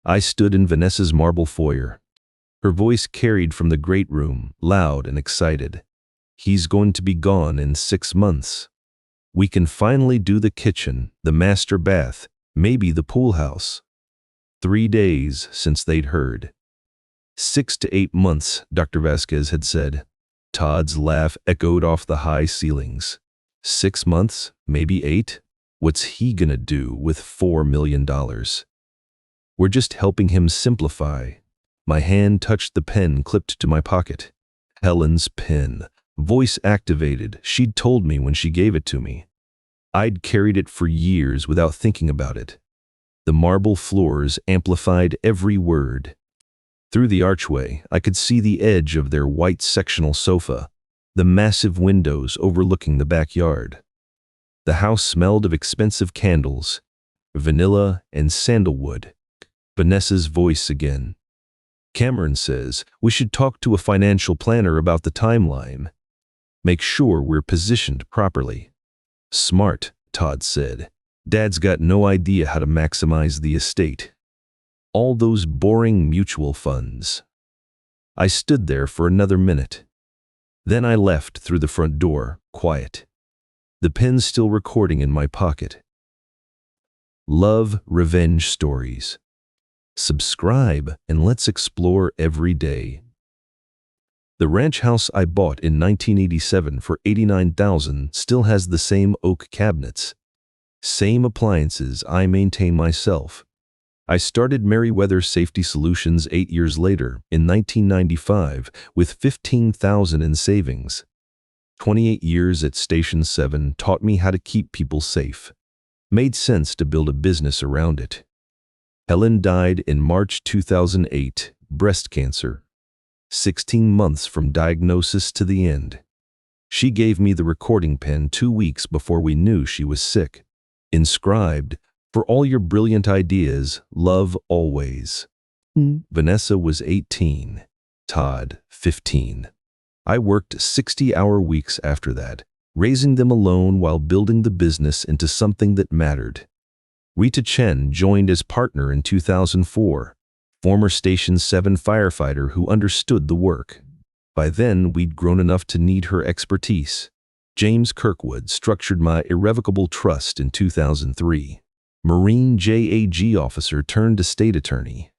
I stood in Vanessa's marble foyer. Her voice carried from the great room, loud and excited. He's going to be gone in 6 months. We can finally do the kitchen, the master bath, maybe the pool house. 3 days since they'd heard. 6 to 8 months, Dr. Vasquez had said. Todd's laugh echoed off the high ceilings. 6 months, maybe 8? What's he gonna do with $4 million? We're just helping him simplify. My hand touched the pen clipped to my pocket. Helen's pen. Voice activated, she'd told me when she gave it to me. I'd carried it for years without thinking about it. The marble floors amplified every word. Through the archway, I could see the edge of their white sectional sofa, the massive windows overlooking the backyard. The house smelled of expensive candles, vanilla and sandalwood. Vanessa's voice again. Cameron says we should talk to a financial planner about the timeline. Make sure we're positioned properly. Smart, Todd said. Dad's got no idea how to maximize the estate. All those boring mutual funds. I stood there for another minute. Then I left through the front door, quiet. The pen still recording in my pocket. Love revenge stories. Subscribe and let's explore every day. The ranch house I bought in 1987 for $89,000 still has the same oak cabinets. Same appliances I maintain myself. I started Meriwether Safety Solutions 8 years later, in 1995, with $15,000 in savings. 28 years at Station 7 taught me how to keep people safe. Made sense to build a business around it. Helen died in March 2008, breast cancer. 16 months from diagnosis to the end. She gave me the recording pen 2 weeks before we knew she was sick. Inscribed, "For all your brilliant ideas, love always." Vanessa was 18, Todd 15. I worked 60-hour weeks after that, raising them alone while building the business into something that mattered. Rita Chen joined as partner in 2004, former Station 7 firefighter who understood the work. By then, we'd grown enough to need her expertise. James Kirkwood structured my irrevocable trust in 2003. Marine JAG officer turned estate attorney.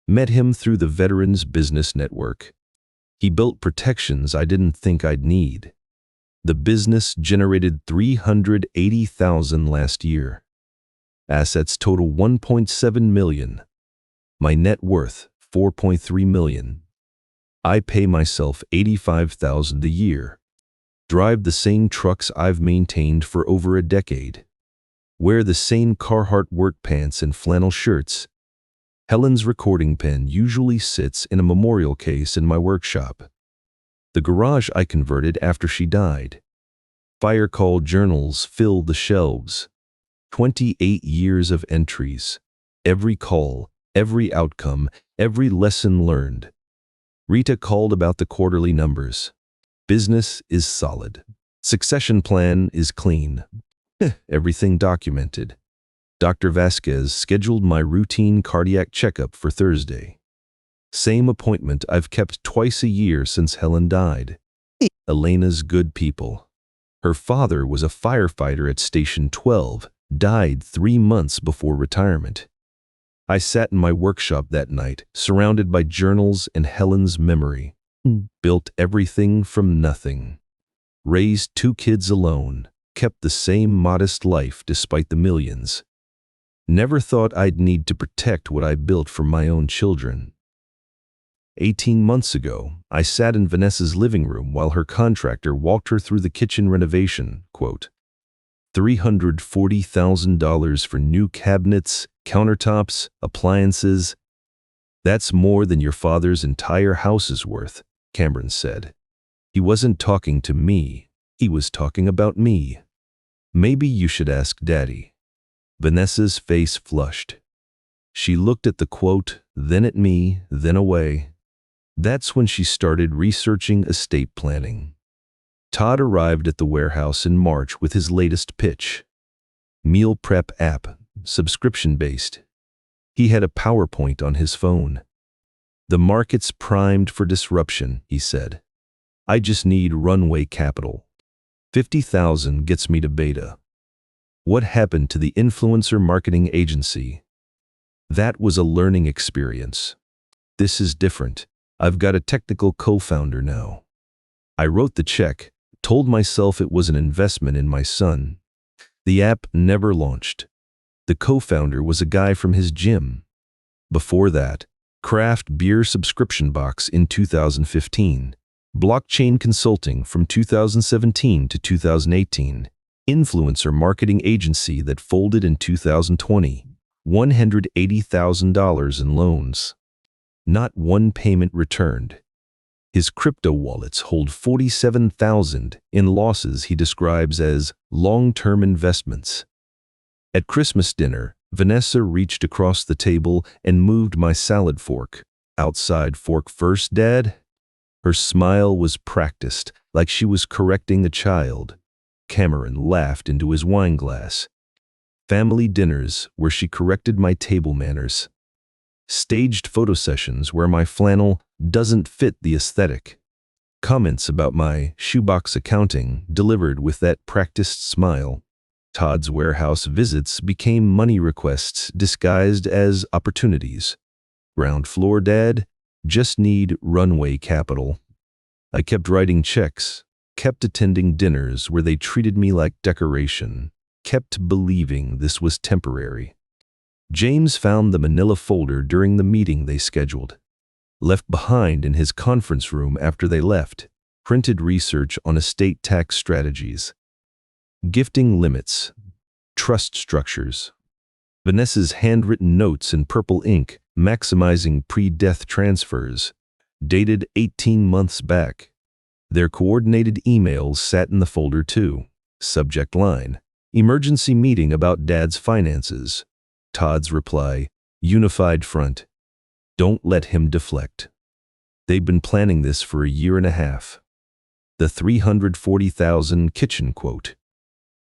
Met him through the Veterans Business Network. He built protections I didn't think I'd need. The business generated $380,000 last year. Assets total $1.7 million. My net worth, $4.3 million. I pay myself $85,000 a year. Drive the same trucks I've maintained for over a decade. Wear the same Carhartt work pants and flannel shirts. Helen's recording pen usually sits in a memorial case in my workshop. The garage I converted after she died. Fire call journals fill the shelves. 28 years of entries. Every call, every outcome, every lesson learned. Rita called about the quarterly numbers. Business is solid. Succession plan is clean. Everything documented. Dr. Vasquez scheduled my routine cardiac checkup for Thursday. Same appointment I've kept twice a year since Helen died. Elena's good people. Her father was a firefighter at Station 12, died 3 months before retirement. I sat in my workshop that night, surrounded by journals and Helen's memory. Built everything from nothing. Raised 2 kids alone. Kept the same modest life despite the millions. Never thought I'd need to protect what I built for my own children. 18 months ago, I sat in Vanessa's living room while her contractor walked her through the kitchen renovation, quote, $340,000 for new cabinets, countertops, appliances. That's more than your father's entire house is worth, Cameron said. He wasn't talking to me, he was talking about me. Maybe you should ask Daddy. Vanessa's face flushed. She looked at the quote, then at me, then away. That's when she started researching estate planning. Todd arrived at the warehouse in March with his latest pitch. Meal prep app, subscription-based. He had a PowerPoint on his phone. "The market's primed for disruption," he said. "I just need runway capital. 50,000 gets me to beta." What happened to the influencer marketing agency? That was a learning experience. This is different. I've got a technical co-founder now. I wrote the check, told myself it was an investment in my son. The app never launched. The co-founder was a guy from his gym. Before that, craft beer subscription box in 2015, blockchain consulting from 2017 to 2018, influencer marketing agency that folded in 2020, $180,000 in loans. Not one payment returned. His crypto wallets hold 47,000 in losses he describes as long-term investments. At Christmas dinner, Vanessa reached across the table and moved my salad fork. "Outside fork first, Dad?" Her smile was practiced, like she was correcting a child. Cameron laughed into his wine glass. Family dinners where she corrected my table manners. Staged photo sessions where my flannel doesn't fit the aesthetic. Comments about my shoebox accounting delivered with that practiced smile. Todd's warehouse visits became money requests disguised as opportunities. "Ground floor, Dad? Just need runway capital." I kept writing checks, kept attending dinners where they treated me like decoration, kept believing this was temporary. James found the manila folder during the meeting they scheduled. Left behind in his conference room after they left, printed research on estate tax strategies. Gifting limits, trust structures. Vanessa's handwritten notes in purple ink, maximizing pre-death transfers, dated 18 months back. Their coordinated emails sat in the folder too. Subject line: emergency meeting about Dad's finances. Todd's reply: unified front. Don't let him deflect. They'd been planning this for a year and a half. The 340,000 kitchen quote.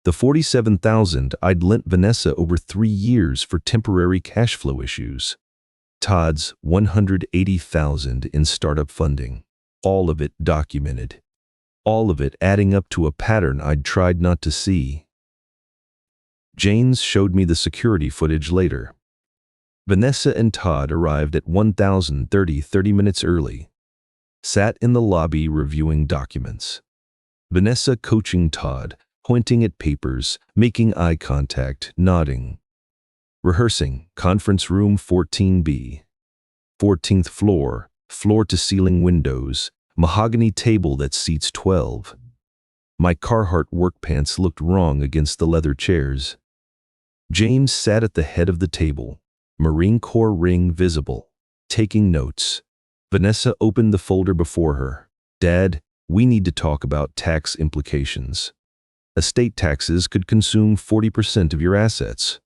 The 47,000 I'd lent Vanessa over 3 years for temporary cash flow issues. Todd's 180,000 in startup funding. All of it documented. All of it adding up to a pattern I'd tried not to see. James showed me the security footage later. Vanessa and Todd arrived at 30 minutes early. Sat in the lobby reviewing documents. Vanessa coaching Todd, pointing at papers, making eye contact, nodding. Rehearsing, conference room 14B. 14th floor, floor-to-ceiling windows, mahogany table that seats 12. My Carhartt work pants looked wrong against the leather chairs. James sat at the head of the table, Marine Corps ring visible, taking notes. Vanessa opened the folder before her. "Dad, we need to talk about tax implications. Estate taxes could consume 40% of your assets."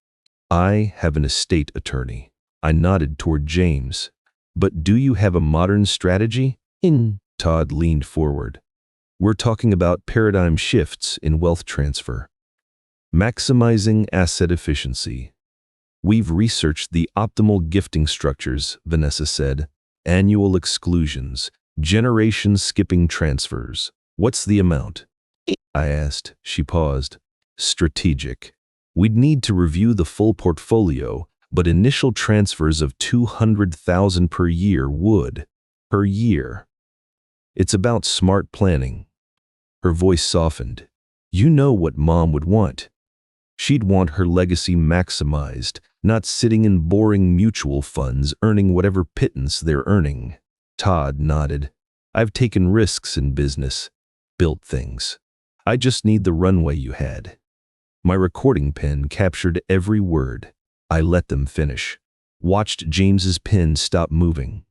"I have an estate attorney." I nodded toward James. "But do you have a modern strategy?" Todd leaned forward. "We're talking about paradigm shifts in wealth transfer. Maximizing asset efficiency. We've researched the optimal gifting structures," Vanessa said. "Annual exclusions, generation-skipping transfers. What's the amount?" I asked. She paused. "Strategic. We'd need to review the full portfolio, but initial transfers of 200,000 per year would. Per year. It's about smart planning." Her voice softened. "You know what Mom would want. She'd want her legacy maximized, not sitting in boring mutual funds earning whatever pittance they're earning." Todd nodded. "I've taken risks in business, built things. I just need the runway you had." My recording pen captured every word. I let them finish. Watched James's pen stop moving.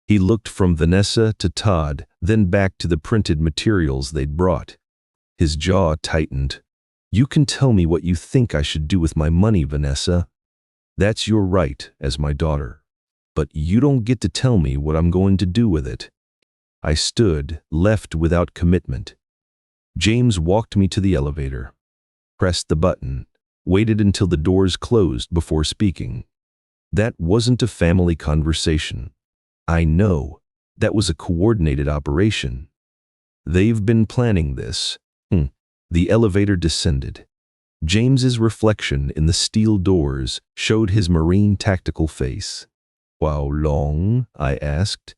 He looked from Vanessa to Todd, then back to the printed materials they'd brought. His jaw tightened. "You can tell me what you think I should do with my money, Vanessa. That's your right as my daughter. But you don't get to tell me what I'm going to do with it." I stood, left without commitment. James walked me to the elevator, pressed the button, waited until the doors closed before speaking. That wasn't a family conversation. I know. That was a coordinated operation. They've been planning this. The elevator descended. James's reflection in the steel doors showed his Marine tactical face. How long? I asked.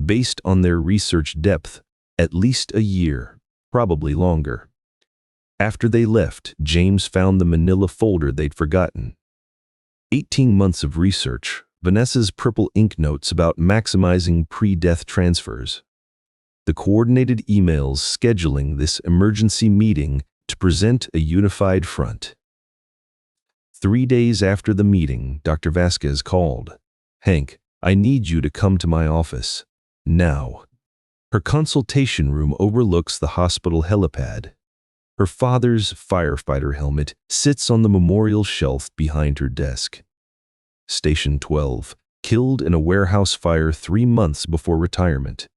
Based on their research depth, at least a year, probably longer. After they left, James found the manila folder they'd forgotten. 18 months of research, Vanessa's purple ink notes about maximizing pre-death transfers. The coordinated emails scheduling this emergency meeting to present a unified front. 3 days after the meeting, Dr. Vasquez called. Hank, I need you to come to my office. Now. Her consultation room overlooks the hospital helipad. Her father's firefighter helmet sits on the memorial shelf behind her desk. Station 12, killed in a warehouse fire 3 months before retirement.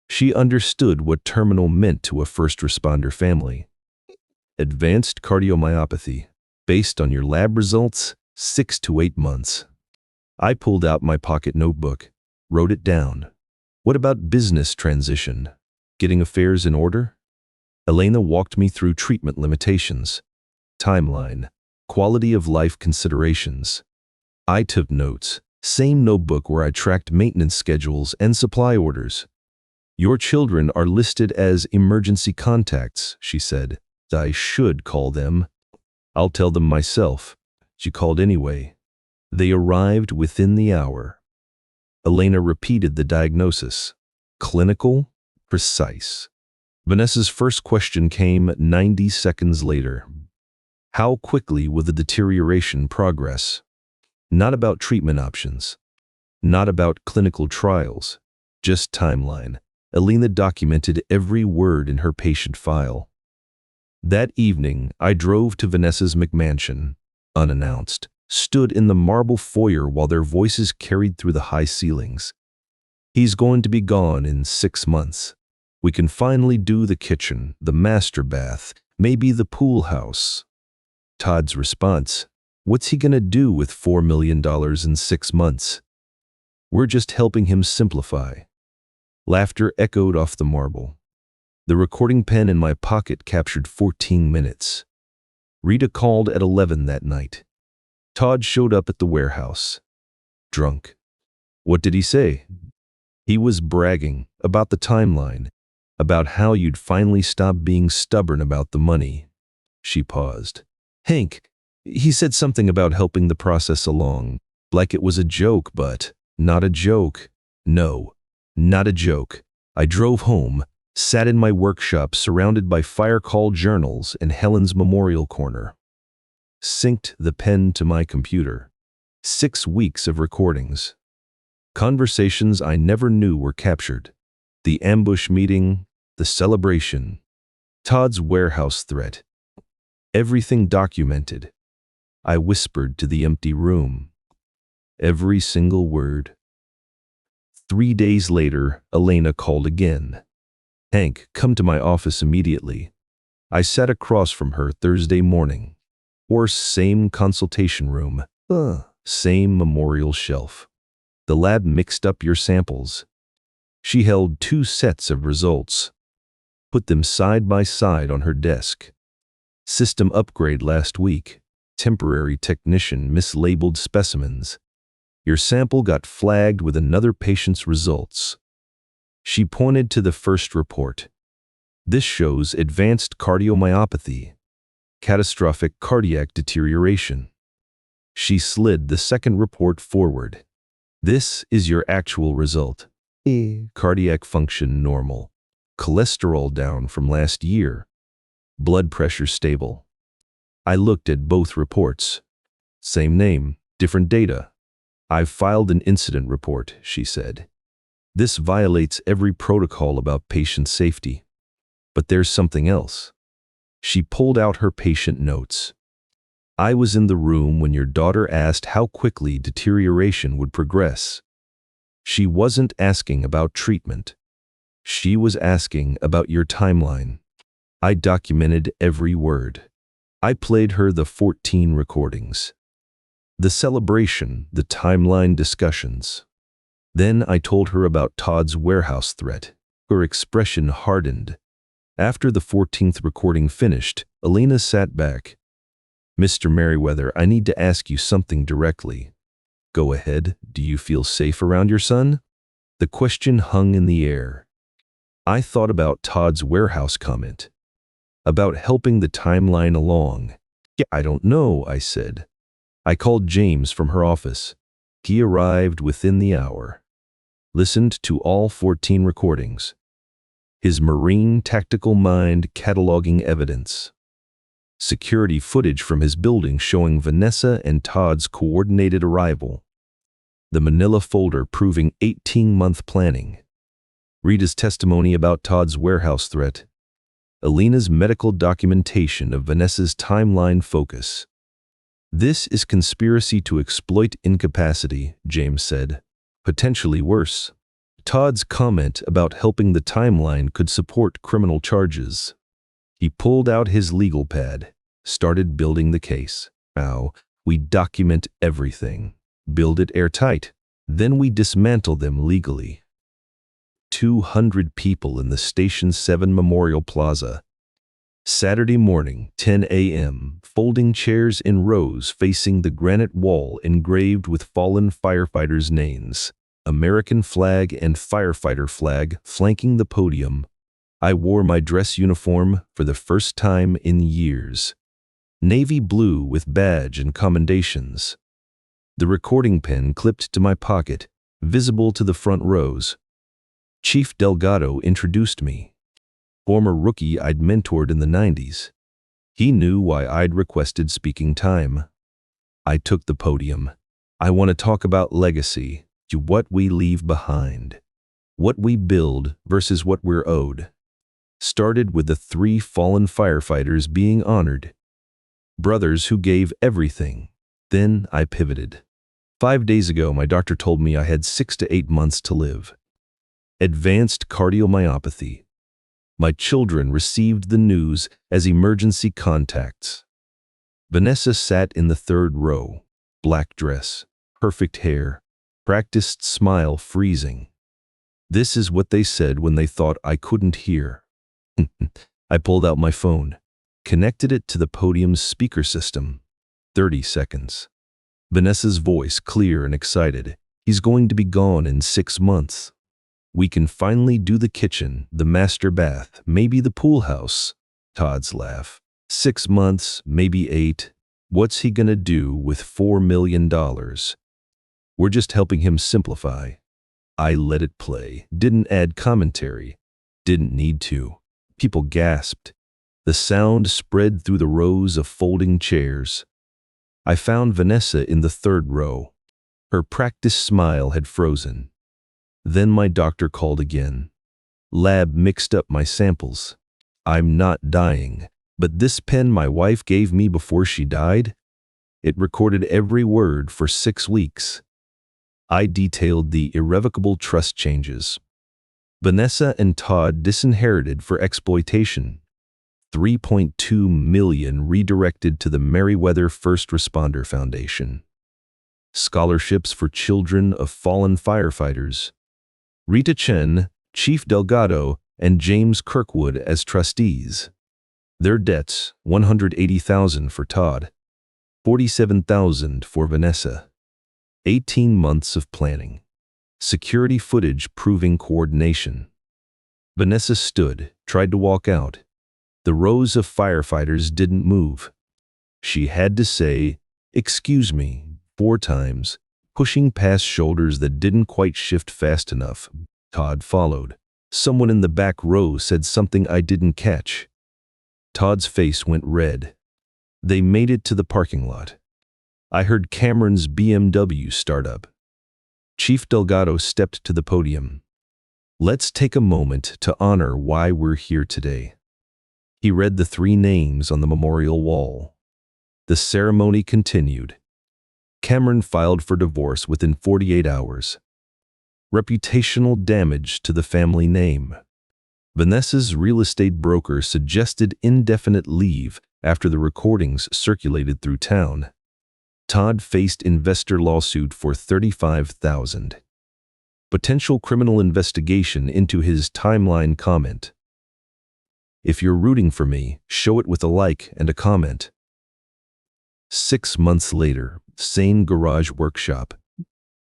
She understood what terminal meant to a first responder family. Advanced cardiomyopathy, based on your lab results, 6 to 8 months. I pulled out my pocket notebook, wrote it down. What about business transition? Getting affairs in order? Elena walked me through treatment limitations, timeline, quality of life considerations. I took notes, same notebook where I tracked maintenance schedules and supply orders. Your children are listed as emergency contacts, she said. I should call them. I'll tell them myself. She called anyway. They arrived within the hour. Elena repeated the diagnosis. Clinical, precise. Vanessa's first question came 90 seconds later. How quickly will the deterioration progress? Not about treatment options. Not about clinical trials. Just timeline. Elena documented every word in her patient file. That evening, I drove to Vanessa's McMansion, unannounced, stood in the marble foyer while their voices carried through the high ceilings. He's going to be gone in 6 months. We can finally do the kitchen, the master bath, maybe the pool house. Todd's response, what's he gonna do with $4 million in 6 months? We're just helping him simplify. Laughter echoed off the marble. The recording pen in my pocket captured 14 minutes. Rita called at 11 that night. Todd showed up at the warehouse. Drunk. What did he say? He was bragging about the timeline, about how you'd finally stop being stubborn about the money. She paused. Hank, he said something about helping the process along, like it was a joke, but not a joke. No, not a joke. I drove home, sat in my workshop surrounded by fire call journals and Helen's memorial corner. Synced the pen to my computer. 6 weeks of recordings. Conversations I never knew were captured. The ambush meeting, the celebration, Todd's warehouse threat. Everything documented. I whispered to the empty room. Every single word. 3 days later, Elena called again. Hank, come to my office immediately. I sat across from her Thursday morning. Or same consultation room. Same memorial shelf. The lab mixed up your samples. She held 2 sets of results. Put them side by side on her desk. System upgrade last week. Temporary technician mislabeled specimens. Your sample got flagged with another patient's results. She pointed to the first report. This shows advanced cardiomyopathy. Catastrophic cardiac deterioration. She slid the second report forward. This is your actual result. Cardiac function normal. Cholesterol down from last year. Blood pressure stable. I looked at both reports. Same name, different data. I've filed an incident report, she said. This violates every protocol about patient safety. But there's something else. She pulled out her patient notes. I was in the room when your daughter asked how quickly deterioration would progress. She wasn't asking about treatment. She was asking about your timeline. I documented every word. I played her the 14 recordings. The celebration, the timeline discussions. Then I told her about Todd's warehouse threat. Her expression hardened. After the 14th recording finished, Elena sat back. "Mr. Meriwether, I need to ask you something directly." "Go ahead. Do you feel safe around your son?" The question hung in the air. I thought about Todd's warehouse comment, about helping the timeline along. "Yeah, I don't know," I said. I called James from her office. He arrived within the hour. Listened to all 14 recordings. His marine tactical mind cataloging evidence. Security footage from his building showing Vanessa and Todd's coordinated arrival. The manila folder proving 18-month planning. Rita's testimony about Todd's warehouse threat. Elena's medical documentation of Vanessa's timeline focus. "This is conspiracy to exploit incapacity," James said. "Potentially worse." Todd's comment about helping the timeline could support criminal charges. He pulled out his legal pad, started building the case. "Now, we document everything, build it airtight, then we dismantle them legally." 200 people in the Station 7 Memorial Plaza. Saturday morning, 10 a.m., folding chairs in rows facing the granite wall engraved with fallen firefighters' names, American flag and firefighter flag flanking the podium. I wore my dress uniform for the first time in years. Navy blue with badge and commendations. The recording pen clipped to my pocket, visible to the front rows. Chief Delgado introduced me. Former rookie I'd mentored in the 90s. He knew why I'd requested speaking time. I took the podium. "I want to talk about legacy, to what we leave behind. What we build versus what we're owed." Started with the 3 fallen firefighters being honored. Brothers who gave everything. Then I pivoted. 5 days ago, my doctor told me I had 6 to 8 months to live. Advanced cardiomyopathy. My children received the news as emergency contacts. Vanessa sat in the 3rd row, black dress, perfect hair, practiced smile freezing. This is what they said when they thought I couldn't hear. I pulled out my phone, connected it to the podium's speaker system. 30 seconds. Vanessa's voice clear and excited. "He's going to be gone in 6 months. We can finally do the kitchen, the master bath, maybe the pool house." Todd's laugh. 6 months, maybe 8. What's he gonna do with $4 million? We're just helping him simplify. I let it play, didn't add commentary, didn't need to. People gasped. The sound spread through the rows of folding chairs. I found Vanessa in the 3rd row. Her practiced smile had frozen. Then my doctor called again. Lab mixed up my samples. "I'm not dying, but this pen my wife gave me before she died, it recorded every word for 6 weeks. I detailed the irrevocable trust changes. Vanessa and Todd disinherited for exploitation. $3.2 million redirected to the Meriwether First Responder Foundation. Scholarships for children of fallen firefighters. Rita Chen, Chief Delgado, and James Kirkwood as trustees. Their debts, $180,000 for Todd, $47,000 for Vanessa. 18 months of planning. Security footage proving coordination. Vanessa stood, tried to walk out. The rows of firefighters didn't move. She had to say, "Excuse me," 4 times, pushing past shoulders that didn't quite shift fast enough. Todd followed. Someone in the back row said something I didn't catch. Todd's face went red. They made it to the parking lot. I heard Cameron's BMW start up. Chief Delgado stepped to the podium. "Let's take a moment to honor why we're here today." He read the 3 names on the memorial wall. The ceremony continued. Cameron filed for divorce within 48 hours. Reputational damage to the family name. Vanessa's real estate broker suggested indefinite leave after the recordings circulated through town. Todd faced investor lawsuit for $35,000. Potential criminal investigation into his timeline comment. If you're rooting for me, show it with a like and a comment. 6 months later, same garage workshop.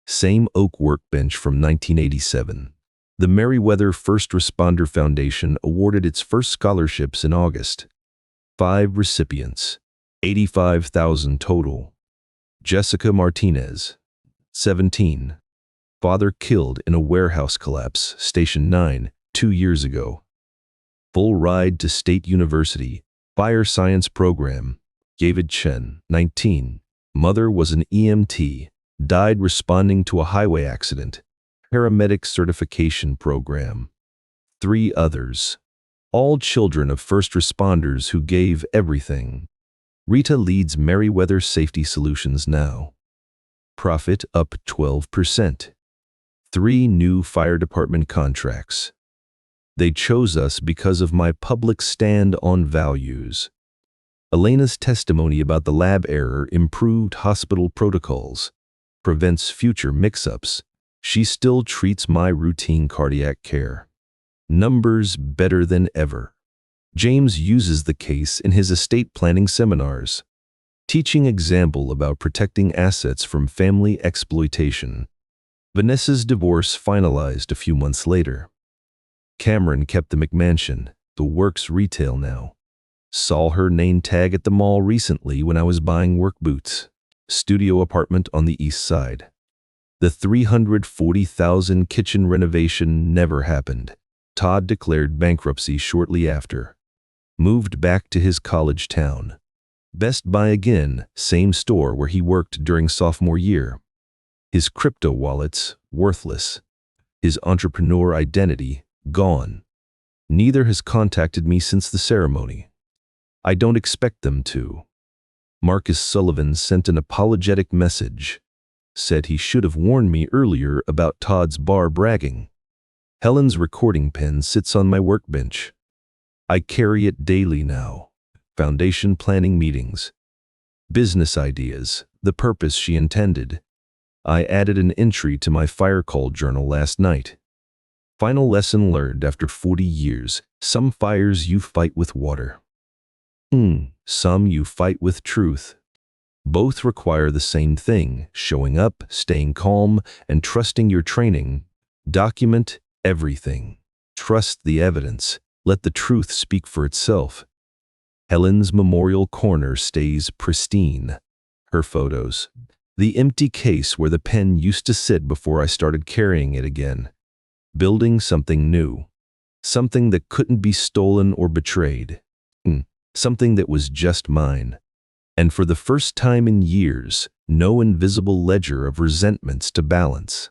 Same oak workbench from 1987. The Meriwether First Responder Foundation awarded its first scholarships in August. 5 recipients. 85,000 total. Jessica Martinez, 17. Father killed in a warehouse collapse, Station 9, 2 years ago. Full ride to State University, Fire Science Program. David Chen, 19. Mother was an EMT, died responding to a highway accident. Paramedic Certification Program. 3 others. All children of first responders who gave everything. Rita leads Meriwether Safety Solutions now. Profit up 12%. 3 new fire department contracts. They chose us because of my public stand on values. Elena's testimony about the lab error improved hospital protocols, prevents future mix-ups. She still treats my routine cardiac care. Numbers better than ever. James uses the case in his estate planning seminars, teaching example about protecting assets from family exploitation. Vanessa's divorce finalized a few months later. Cameron kept the McMansion, the works retail now. Saw her name tag at the mall recently when I was buying work boots. Studio apartment on the east side. The $340,000 kitchen renovation never happened. Todd declared bankruptcy shortly after. Moved back to his college town. Best Buy again, same store where he worked during sophomore year. His crypto wallets, worthless. His entrepreneur identity, gone. Neither has contacted me since the ceremony. I don't expect them to. Marcus Sullivan sent an apologetic message. Said he should have warned me earlier about Todd's bar bragging. Helen's recording pen sits on my workbench. I carry it daily now. Foundation planning meetings. Business ideas, the purpose she intended. I added an entry to my fire call journal last night. Final lesson learned after 40 years. Some fires you fight with water. Some you fight with truth. Both require the same thing, showing up, staying calm, and trusting your training. Document everything. Trust the evidence. Let the truth speak for itself. Helen's memorial corner stays pristine. Her photos. The empty case where the pen used to sit before I started carrying it again. Building something new. Something that couldn't be stolen or betrayed. Something that was just mine. And for the first time in years, no invisible ledger of resentments to balance.